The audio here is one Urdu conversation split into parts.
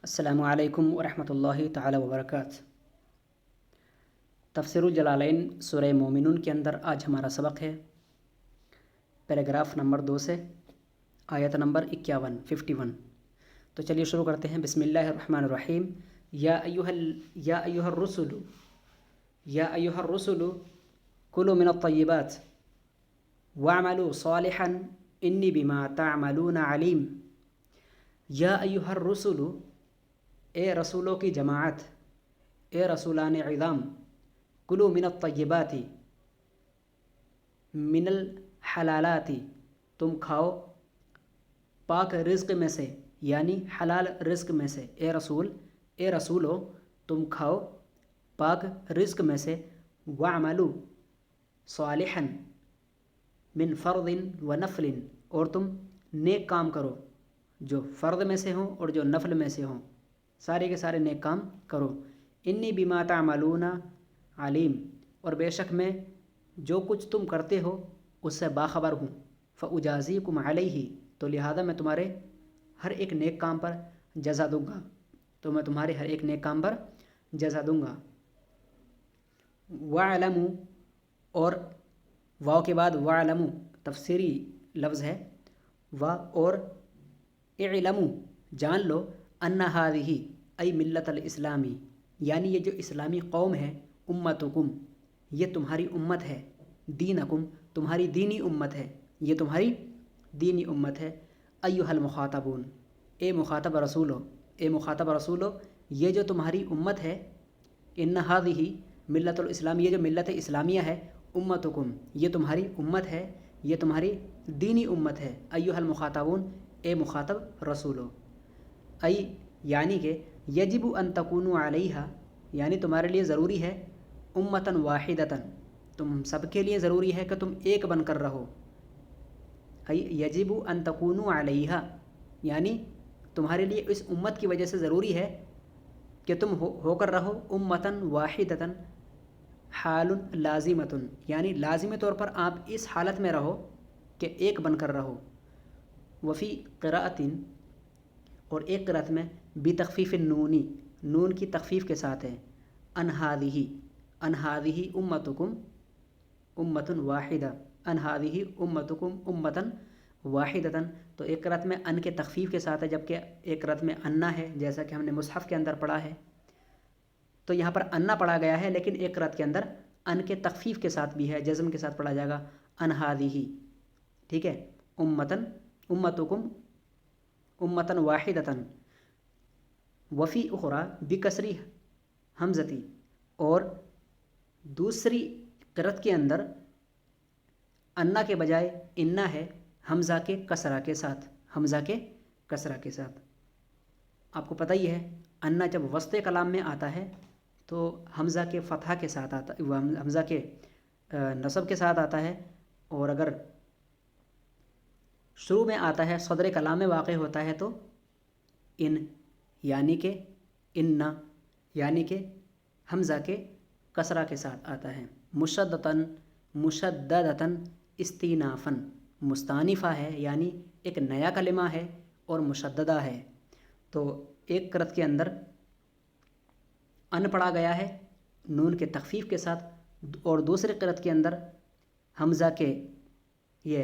السلام علیکم ورحمۃ اللہ تعالی وبرکاتہ۔ تفسیر الجلالین سورہ مومنون کے اندر آج ہمارا سبق ہے پیراگراف نمبر 2 سے آیت نمبر 51۔ تو چلیے شروع کرتے ہیں۔ بسم اللہ الرحمن الرحیم۔ یا ایھا الرسل کلوا من الطیبات واعملوا صالحا انی بما تعملون علیم۔ یا ایھا الرسل، اے رسولوں کی جماعت، اے رسولان عظام، کلوا من الطیبات، من الحلالات، تم کھاؤ پاک رزق میں سے، یعنی حلال رزق میں سے۔ اے رسولو، تم کھاؤ پاک رزق میں سے۔ واعملوا صالحا من فرض و نفل، اور تم نیک کام کرو جو فرض میں سے ہوں اور جو نفل میں سے ہوں، سارے کے سارے نیک کام کرو۔ انی بما تعملون علیم، اور بے شک میں جو کچھ تم کرتے ہو اس سے باخبر ہوں۔ فاجازیکم علیہ، تو لہذا میں تمہارے ہر ایک نیک کام پر جزا دوں گا، تو میں تمہارے ہر ایک نیک کام پر جزا دوں گا۔ وَاعْلَمُوا، اور واو کے بعد وَاعْلَمُوا تفسیری لفظ ہے، اور اعلموا، جان لو، ان ہذہ ای ملت الاسلامی، یعنی یہ جو اسلامی قوم ہے، امتکم، یہ تمہاری امت ہے، دینکم، تمہاری دینی امت ہے، یہ تمہاری دینی امت ہے۔ ایھا المخاطبون، اے مخاطب رسولو، یہ جو تمہاری امت ہے، ان ہذہ ملت الاسلام، یہ جو ملت اسلامیہ ہے، امتکم، یہ تمہاری امت ہے، یہ تمہاری دینی امت ہے۔ ایھا المخاطبون، اے مخاطب رسولو، ای یعنی کہ یجب ان تکونوا علیہا، یعنی تمہارے لیے ضروری ہے، امتاً واحدتاً، تم سب کے لیے ضروری ہے کہ تم ایک بن کر رہو۔ ای یجب ان تکونوا علیہا، یعنی تمہارے لیے اس امت کی وجہ سے ضروری ہے کہ تم ہو کر رہو امتاً واحدتاً، حال لازمتن، یعنی لازمی طور پر آپ اس حالت میں رہو کہ ایک بن کر رہو۔ وفی قراءۃ، اور ایک قرأت میں بتخفیف النون، نون کی تخفیف کے ساتھ ہے، ان ہذہ امتکم امۃ واحدہ، ان ہذہ امتکم امۃ واحدۃ، تو ایک قرأت میں ان کے تخفیف کے ساتھ ہے، جبکہ ایک قرأت میں انا ہے، جیسا کہ ہم نے مصحف کے اندر پڑھا ہے۔ تو یہاں پر انا پڑھا گیا ہے، لیکن ایک قرأت کے اندر ان کے تخفیف کے ساتھ بھی ہے، جزم کے ساتھ پڑھا جائے گا، ان ہذہ، ٹھیک ہے، امتکم امۃ واحدۃ۔ وفی اخری بکسری حمزتی، اور دوسری قرأت کے اندر انا کے بجائے انا ہے، حمزہ کے کسرہ کے ساتھ، آپ کو پتہ ہی ہے انا جب وسط کلام میں آتا ہے تو حمزہ کے فتحہ کے ساتھ آتا ہے، حمزہ کے نصب کے ساتھ آتا ہے، اور اگر شروع میں آتا ہے، صدر کلام میں واقع ہوتا ہے، تو ان، یعنی کہ ان، یعنی کہ حمزہ کے کسرہ کے ساتھ آتا ہے۔ مشددتاً استینافاً، مستانفہ ہے، یعنی ایک نیا کلمہ ہے اور مشددہ ہے۔ تو ایک قرأت کے اندر ان پڑھا گیا ہے نون کے تخفیف کے ساتھ، اور دوسرے قرأت کے اندر حمزہ کے، یہ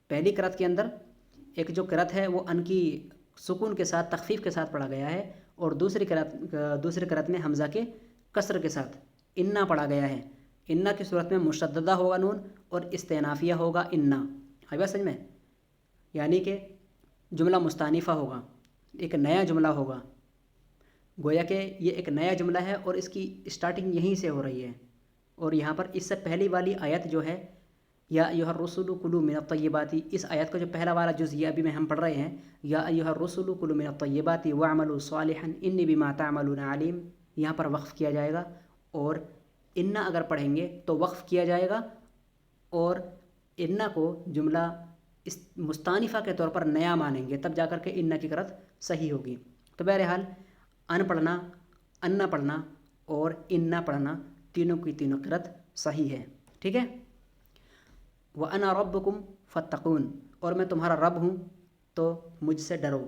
پہلی قرأت کے اندر ایک جو قرأت ہے وہ ان کی سکون کے ساتھ تخفیف کے ساتھ پڑھا گیا ہے، اور دوسری قرأت میں حمزہ کے کسر کے ساتھ انا پڑھا گیا ہے۔ انا کی صورت میں مشددہ ہوگا نون، اور استینافیہ ہوگا انا، آئی بات سمجھ میں، یعنی کہ جملہ مستانفہ ہوگا، ایک نیا جملہ ہوگا، گویا کہ یہ ایک نیا جملہ ہے اور اس کی اسٹارٹنگ یہیں سے ہو رہی ہے۔ اور یہاں پر اس سے پہلی والی آیت جو ہے، یا ایھا الرسل کلوا من الطیبات، اس آیت کا جو پہلا والا جز یہ ابھی میں ہم پڑھ رہے ہیں، یا ایھا الرسل کلوا من الطیبات واعملوا صالحا انی بما تعملون علیم، یہاں پر وقف کیا جائے گا، اور انا اگر پڑھیں گے تو وقف کیا جائے گا، اور انا کو جملہ مستانفہ کے طور پر نیا مانیں گے، تب جا کر کے انا کی قرأت صحیح ہوگی۔ تو بہرحال ان پڑھنا، انا پڑھنا اور انا پڑھنا، تینوں کی تینوں قرأت صحیح ہے، ٹھیک ہے۔ وَأَنَا رَبُّكُمْ فَاتَّقُونِ، اور میں تمہارا رب ہوں تو مجھ سے ڈرو۔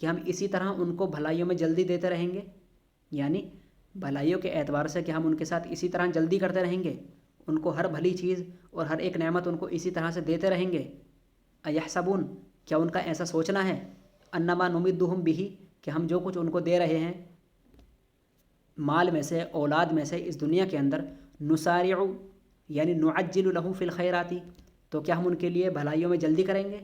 کہ ہم اسی طرح ان کو بھلائیوں میں جلدی دیتے رہیں گے، یعنی بھلائیوں کے اعتبار سے کہ ہم ان کے ساتھ اسی طرح جلدی کرتے رہیں گے، ان کو ہر بھلی چیز اور ہر ایک نعمت ان کو اسی طرح سے دیتے رہیں گے۔ ایحسبون، کیا ان کا ایسا سوچنا ہے، انما نمدہم بہ، کہ ہم جو کچھ ان کو دے رہے ہیں مال میں سے، اولاد میں سے اس دنیا کے اندر، نسارع یعنی نعجل لہم فی الخیرات، تو کیا ہم ان کے لیے بھلائیوں میں جلدی کریں گے؟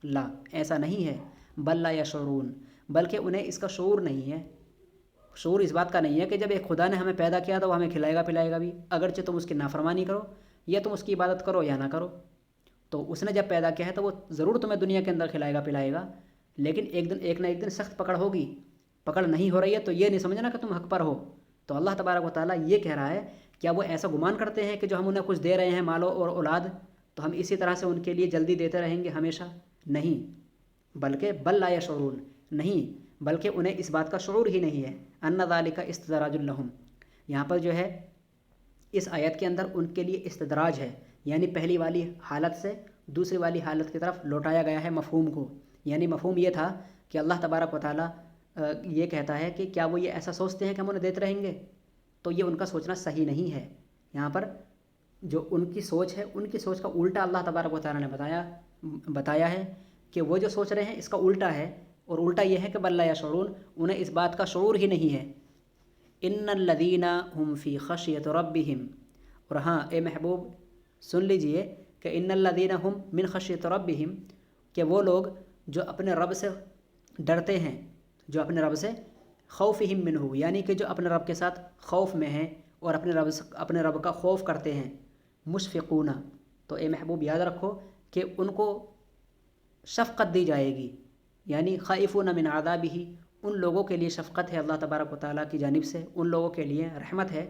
لا، ایسا نہیں ہے، بل لا یشعرون، بلکہ انہیں اس کا شعور نہیں ہے۔ شعور اس بات کا نہیں ہے کہ جب ایک خدا نے ہمیں پیدا کیا تو وہ ہمیں کھلائے گا پلائے گا بھی، اگرچہ تم اس کی نافرمانی کرو یا تم اس کی عبادت کرو یا نہ کرو۔ تو اس نے جب پیدا کیا ہے تو وہ ضرور تمہیں دنیا کے اندر کھلائے گا پلائے گا، لیکن ایک نہ ایک دن سخت پکڑ ہوگی۔ پکڑ نہیں ہو رہی ہے تو یہ نہیں سمجھنا کہ تم حق پر ہو۔ تو اللہ تبارک و تعالیٰ یہ کہہ رہا ہے، کیا وہ ایسا گمان کرتے ہیں کہ جو ہم انہیں کچھ دے رہے ہیں مال اور اولاد تو ہم اسی طرح سے ان کے لیے جلدی دیتے رہیں گے ہمیشہ؟ نہیں، بلکہ بل لا یشعرون، نہیں بلکہ انہیں اس بات کا شعور ہی نہیں ہے۔ ان ذالک استدراج لہم، یہاں پر جو ہے اس آیت کے اندر ان کے لیے استدراج ہے، یعنی پہلی والی حالت سے دوسری والی حالت کی طرف لوٹایا گیا ہے مفہوم کو۔ یعنی مفہوم یہ تھا کہ اللہ تبارک و تعالیٰ یہ کہتا ہے کہ کیا وہ یہ ایسا سوچتے ہیں کہ ہم انہیں دیتے رہیں گے، تو یہ ان کا سوچنا صحیح نہیں ہے۔ یہاں پر جو ان کی سوچ ہے، ان کی سوچ کا الٹا اللہ تبارک و تعالیٰ نے بتایا ہے کہ وہ جو سوچ رہے ہیں اس کا الٹا ہے، اور الٹا یہ ہے کہ بل لا یشعرون، انہیں اس بات کا شعور ہی نہیں ہے۔ ان الذین هم فی خشیۃ ربہم، اور ہاں اے محبوب سن لیجئے کہ ان الذین هم من خشیۃ ربہم، کہ وہ لوگ جو اپنے رب سے ڈرتے ہیں، جو اپنے رب سے خوفہم منہ، یعنی کہ جو اپنے رب کے ساتھ خوف میں ہیں اور اپنے رب کا خوف کرتے ہیں، مشفقون، تو اے محبوب یاد رکھو کہ ان کو شفقت دی جائے گی، یعنی خائفون من عذابہ، ان لوگوں کے لیے شفقت ہے اللہ تبارک و تعالیٰ کی جانب سے، ان لوگوں کے لیے رحمت ہے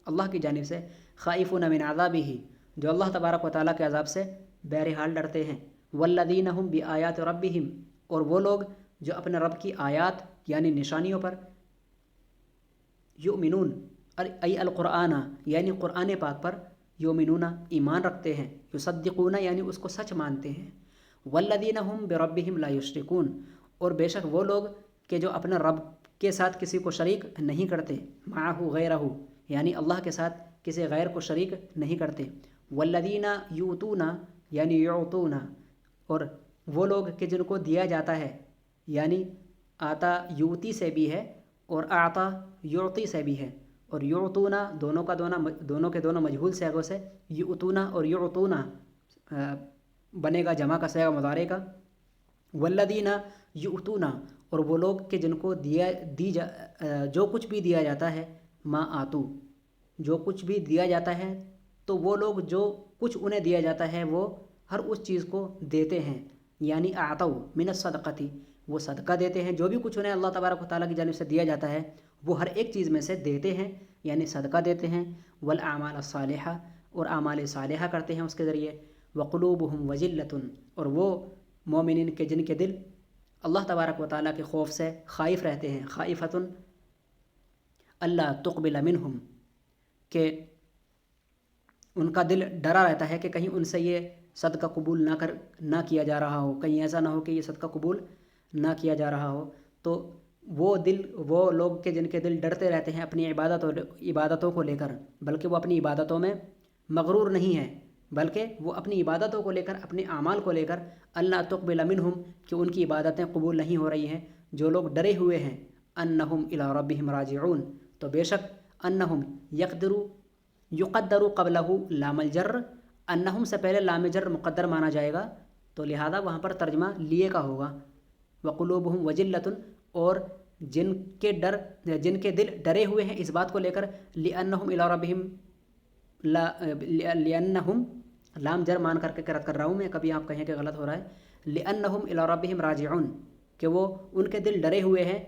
اللہ کی جانب سے، خائفون من عذابہ، جو اللہ تبارک و تعالیٰ کے عذاب سے بہرحال ڈرتے ہیں، والذین هم بآیات ربہم، اور وہ لوگ جو اپنے رب کی آیات یعنی نشانیوں پر، یؤمنون ای القرآن، یعنی قرآن پاک پر، یؤمنون ایمان رکھتے ہیں، یصدقون یعنی اس کو سچ مانتے ہیں، والذین هم بربہم لا یشرکون، اور بے شک وہ لوگ کہ جو اپنے رب کے ساتھ کسی کو شریک نہیں کرتے، معہ غیرہ یعنی اللہ کے ساتھ کسی غیر کو شریک نہیں کرتے، والذین یؤتون یعنی یعطون، اور وہ لوگ کہ جن کو دیا جاتا ہے، یعنی آتا یوتی سے بھی ہے اور آتا یعطی سے بھی ہے، اور یعطون دونوں کے دونوں مجہول صیغوں سے، یؤتون اور یعطون بنے گا جمع کا صیغہ مضارع کا، والذین یؤتون، اور وہ لوگ کہ جن کو جو کچھ بھی دیا جاتا ہے، ما آتو، جو کچھ بھی دیا جاتا ہے، تو وہ لوگ جو کچھ انہیں دیا جاتا ہے وہ ہر اس چیز کو دیتے ہیں، یعنی اعطوا من الصدقۃ، وہ صدقہ دیتے ہیں، جو بھی کچھ انہیں اللہ تبارک و تعالیٰ کی جانب سے دیا جاتا ہے وہ ہر ایک چیز میں سے دیتے ہیں، یعنی صدقہ دیتے ہیں، والاعمال الصالحہ، اور اعمال صالحہ کرتے ہیں اس کے ذریعے، وقلوبہم وجلۃ، اور وہ مومنین کے جن کے دل اللہ تبارک و تعالیٰ کے خوف سے خائف رہتے ہیں، خائفتٌ اللہ تقبل منہم، کہ ان کا دل ڈرا رہتا ہے کہ کہیں ان سے یہ صدقہ قبول نہ کیا جا رہا ہو، کہیں ایسا نہ ہو کہ یہ صدقہ قبول نہ کیا جا رہا ہو۔ تو وہ لوگ کہ جن کے دل ڈرتے رہتے ہیں اپنی عبادتوں کو لے کر، بلکہ وہ اپنی عبادتوں میں مغرور نہیں ہیں، بلکہ وہ اپنی عبادتوں کو لے کر، اپنے اعمال کو لے کر، اللہ تقبل منہم، کہ ان کی عبادتیں قبول نہیں ہو رہی ہیں، جو لوگ ڈرے ہوئے ہیں، انہم الی ربہم راجعون، تو بے شک انہم یقدر قبلہ لام الجر، انہم سے پہلے لام جر مقدر مانا جائے گا، تو لہذا وہاں پر ترجمہ لیے کا ہوگا، وقلوبہم وجلۃ، اور جن کے دل ڈرے ہوئے ہیں اس بات کو لے کر، لأنہم الی ربہم، لأنہم لام جر مان کر کے قرأت کر رہا ہوں میں، کبھی آپ کہیں کہ غلط ہو رہا ہے، لأنہم الی ربہم راجعون، کہ وہ ان کے دل ڈرے ہوئے ہیں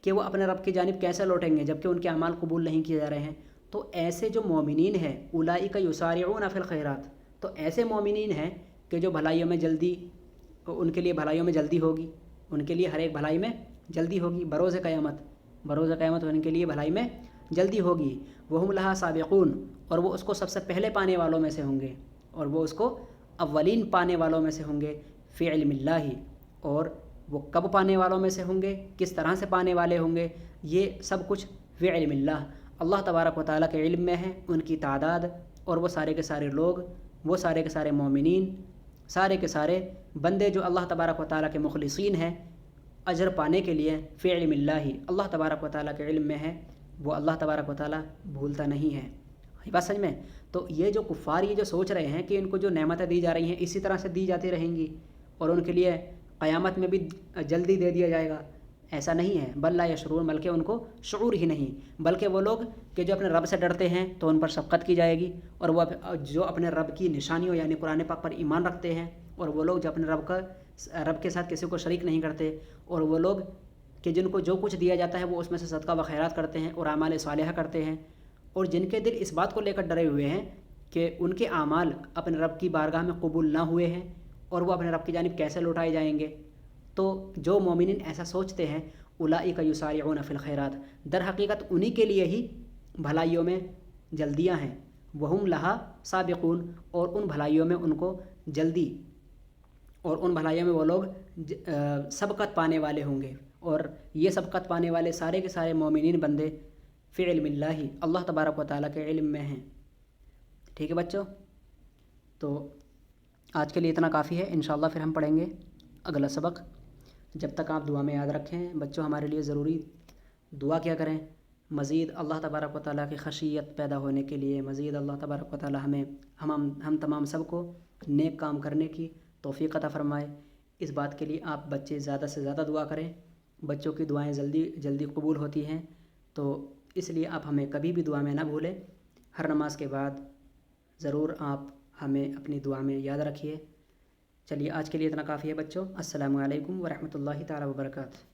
کہ وہ اپنے رب کی جانب کیسے لوٹیں گے جبکہ ان کے اعمال قبول نہیں کیے جا رہے ہیں۔ تو ایسے جو مومنین ہیں، اولئک یسارعون فی الخیرات، تو ایسے مومنین ہیں کہ جو بھلائیوں میں جلدی، ان کے لیے بھلائیوں میں جلدی ہوگی، ان کے لیے ہر ایک بھلائی میں جلدی ہوگی، بروز قیامت ان کے لیے بھلائی میں جلدی ہوگی، وہم لہا سابقون، اور وہ اس کو سب سے پہلے پانے والوں میں سے ہوں گے، اور وہ اس کو اولین پانے والوں میں سے ہوں گے، فی علم اللہ، اور وہ کب پانے والوں میں سے ہوں گے، کس طرح سے پانے والے ہوں گے، یہ سب کچھ فی علم اللہ، اللہ تبارک و تعالیٰ کے علم میں ہے، ان کی تعداد اور وہ سارے کے سارے لوگ، وہ سارے کے سارے مومنین، سارے کے سارے بندے جو اللہ تبارک و تعالیٰ کے مخلصین ہیں، اجر پانے کے لیے فی علم اللہ ہی اللہ تبارک و تعالیٰ کے علم میں ہے، وہ اللہ تبارک و تعالیٰ بھولتا نہیں ہے۔ یہ بات سمجھ میں؟ تو یہ جو کفار یہ جو سوچ رہے ہیں کہ ان کو جو نعمتیں دی جا رہی ہیں اسی طرح سے دی جاتی رہیں گی اور ان کے لیے قیامت میں بھی جلدی دے دیا جائے گا، ایسا نہیں ہے۔ بل لا یشعرون، بلکہ ان کو شعور ہی نہیں، بلکہ وہ لوگ کہ جو اپنے رب سے ڈرتے ہیں تو ان پر شفقت کی جائے گی، اور وہ جو اپنے رب کی نشانیوں یعنی قرآن پاک پر ایمان رکھتے ہیں، اور وہ لوگ جو اپنے رب کے ساتھ کسی کو شریک نہیں کرتے، اور وہ لوگ کہ جن کو جو کچھ دیا جاتا ہے وہ اس میں سے صدقہ و خیرات کرتے ہیں اور اعمال صالحہ کرتے ہیں، اور جن کے دل اس بات کو لے کر ڈرے ہوئے ہیں کہ ان کے اعمال اپنے رب کی بارگاہ میں قبول نہ ہوئے ہیں اور وہ اپنے رب کی جانب کیسے لوٹائے جائیں گے۔ تو جو مومنین ایسا سوچتے ہیں، اولئک یسارعون فی الخیرات، در حقیقت انہی کے لیے ہی بھلائیوں میں جلدیاں ہیں، وہم لہا سابقون، اور ان بھلائیوں میں ان کو جلدی، اور ان بھلائیوں میں وہ لوگ سبقت پانے والے ہوں گے، اور یہ سبقت پانے والے سارے کے سارے مومنین بندے فی علم اللہ اللہ تبارک و تعالیٰ کے علم میں ہیں۔ ٹھیک ہے بچوں، تو آج کے لیے اتنا کافی ہے، انشاءاللہ پھر ہم پڑھیں گے اگلا سبق۔ جب تک آپ دعا میں یاد رکھیں بچوں، ہمارے لیے ضروری دعا کیا کریں، مزید اللہ تبارک و تعالیٰ کی خشیت پیدا ہونے کے لیے، مزید اللہ تبارک و تعالیٰ ہم تمام سب کو نیک کام کرنے کی توفیق عطا فرمائے۔ اس بات کے لیے آپ بچے زیادہ سے زیادہ دعا کریں، بچوں کی دعائیں جلدی قبول ہوتی ہیں، تو اس لیے آپ ہمیں کبھی بھی دعا میں نہ بھولیں، ہر نماز کے بعد ضرور آپ ہمیں اپنی دعا میں یاد رکھیے۔ چلیے آج کے لیے اتنا کافی ہے بچوں، السلام علیکم ورحمۃ اللہ تعالیٰ وبرکاتہ۔